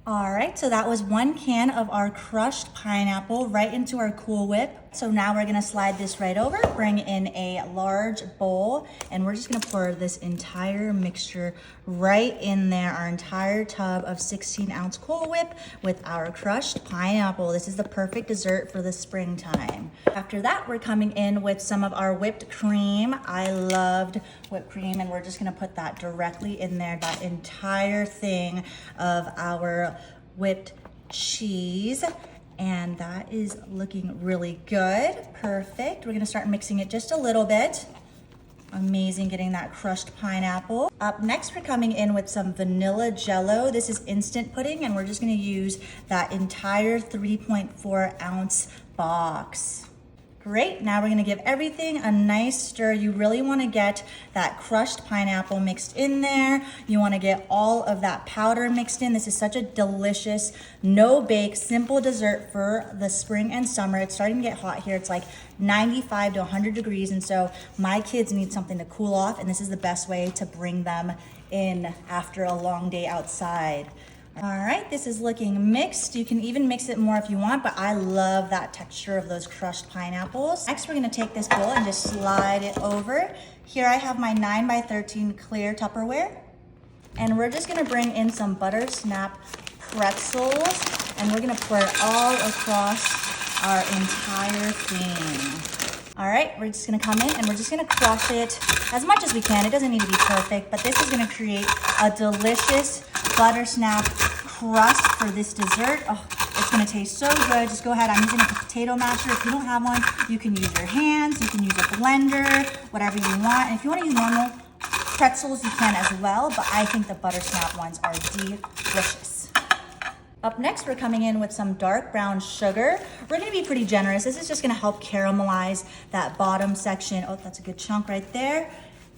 All right, so that was 1 can of our crushed pineapple right into our Cool Whip. So now we're gonna slide this right over, bring in a large bowl, and we're just gonna pour this entire mixture right in there, our entire tub of 16-ounce Cool Whip with our crushed pineapple. This is the perfect dessert for the springtime. After that, we're coming in with some of our whipped cream. I loved whipped cream, and we're just gonna put that directly in there, that entire thing of our whipped cheese. And that is looking really good. Perfect. We're gonna start mixing it just a little bit. Amazing getting that crushed pineapple. Up next, we're coming in with some vanilla jello. This is instant pudding, and we're just gonna use that entire 3.4-ounce box. Great, now we're gonna give everything a nice stir. You really wanna get that crushed pineapple mixed in there. You wanna get all of that powder mixed in. This is such a delicious, no-bake, simple dessert for the spring and summer. It's starting to get hot here. It's like 95 to 100 degrees, and so my kids need something to cool off, and this is the best way to bring them in after a long day outside. All right, this is looking mixed. You can even mix it more if you want, but I love that texture of those crushed pineapples. Next, we're gonna take this bowl and just slide it over. Here I have my 9x13 clear Tupperware, and we're just gonna bring in some butter snap pretzels, and we're gonna pour it all across our entire thing. All right, we're just gonna come in and we're just gonna crush it as much as we can. It doesn't need to be perfect, but this is gonna create a delicious butter snap crust for this dessert. Oh, it's gonna taste so good. Just go ahead, I'm using a potato masher. If you don't have one, you can use your hands, you can use a blender, whatever you want. And if you wanna use normal pretzels, you can as well, but I think the butter snap ones are delicious. Up next, we're coming in with some dark brown sugar. We're gonna be pretty generous. This is just gonna help caramelize that bottom section. Oh, that's a good chunk right there.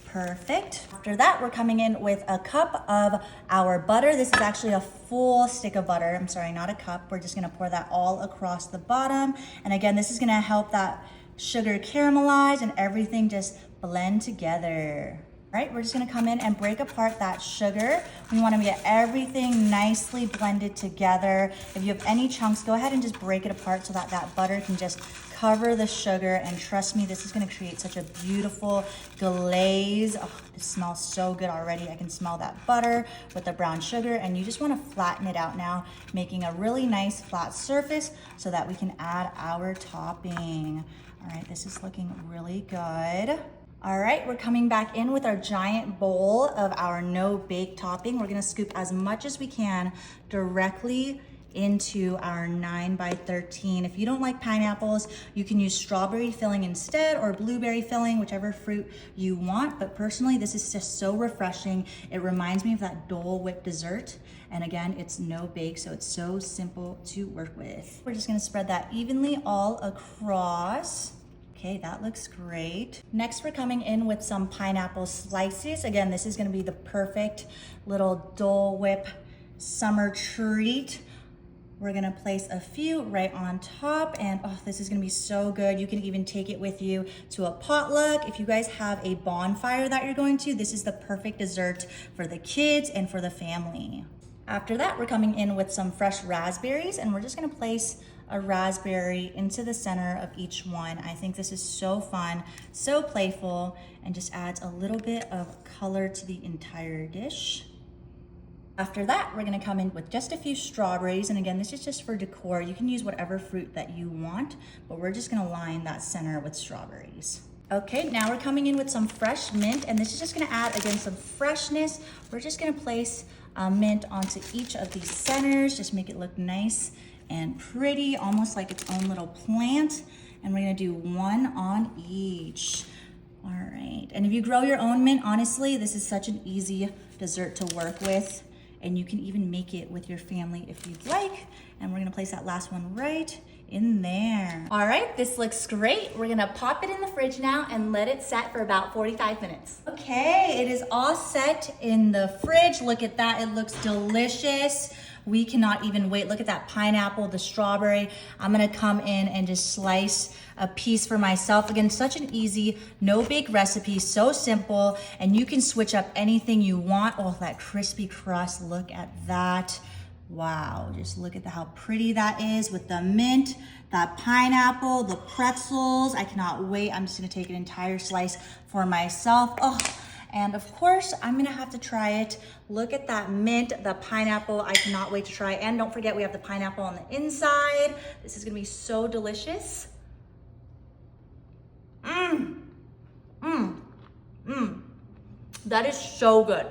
Perfect. After that, we're coming in with a cup of our butter. This is actually a full stick of butter. I'm sorry, not a cup. We're just gonna pour that all across the bottom. And again, this is gonna help that sugar caramelize and everything just blend together. All right, we're just gonna come in and break apart that sugar. We wanna get everything nicely blended together. If you have any chunks, go ahead and just break it apart so that that butter can just cover the sugar, and trust me, this is gonna create such a beautiful glaze. Oh, it smells so good already. I can smell that butter with the brown sugar, and you just wanna flatten it out now, making a really nice flat surface so that we can add our topping. All right, this is looking really good. All right, we're coming back in with our giant bowl of our no-bake topping. We're gonna scoop as much as we can directly into our 9x13. If you don't like pineapples, you can use strawberry filling instead, or blueberry filling, whichever fruit you want. But personally, this is just so refreshing. It reminds me of that Dole Whip dessert. And again, it's no bake, so it's so simple to work with. We're just gonna spread that evenly all across. Okay, that looks great. Next, we're coming in with some pineapple slices. Again, this is gonna be the perfect little Dole Whip summer treat. We're gonna place a few right on top, and oh, this is gonna be so good. You can even take it with you to a potluck. If you guys have a bonfire that you're going to, this is the perfect dessert for the kids and for the family. After that, we're coming in with some fresh raspberries, and we're just gonna place a raspberry into the center of each one. I think this is so fun, so playful, and just adds a little bit of color to the entire dish. After that, we're gonna come in with just a few strawberries, and again, this is just for decor. You can use whatever fruit that you want, but we're just gonna line that center with strawberries. Okay, now we're coming in with some fresh mint, and this is just gonna add, again, some freshness. We're just gonna place mint onto each of these centers, just make it look nice and pretty, almost like its own little plant. And we're gonna do one on each. All right, and if you grow your own mint, honestly, this is such an easy dessert to work with, and you can even make it with your family if you'd like. And we're gonna place that last one right in there. All right, this looks great. We're gonna pop it in the fridge now and let it set for about 45 minutes. Okay, it is all set in the fridge. Look at that, it looks delicious. We cannot even wait. Look at that pineapple, the strawberry. I'm gonna come in and just slice a piece for myself. Again, such an easy, no-bake recipe, so simple, and you can switch up anything you want. Oh, that crispy crust, look at that. Wow, just look at how pretty that is with the mint, that pineapple, the pretzels. I cannot wait. I'm just gonna take an entire slice for myself. Oh, and of course, I'm gonna have to try it. Look at that mint, the pineapple. I cannot wait to try it. And don't forget, we have the pineapple on the inside. This is gonna be so delicious. That is so good.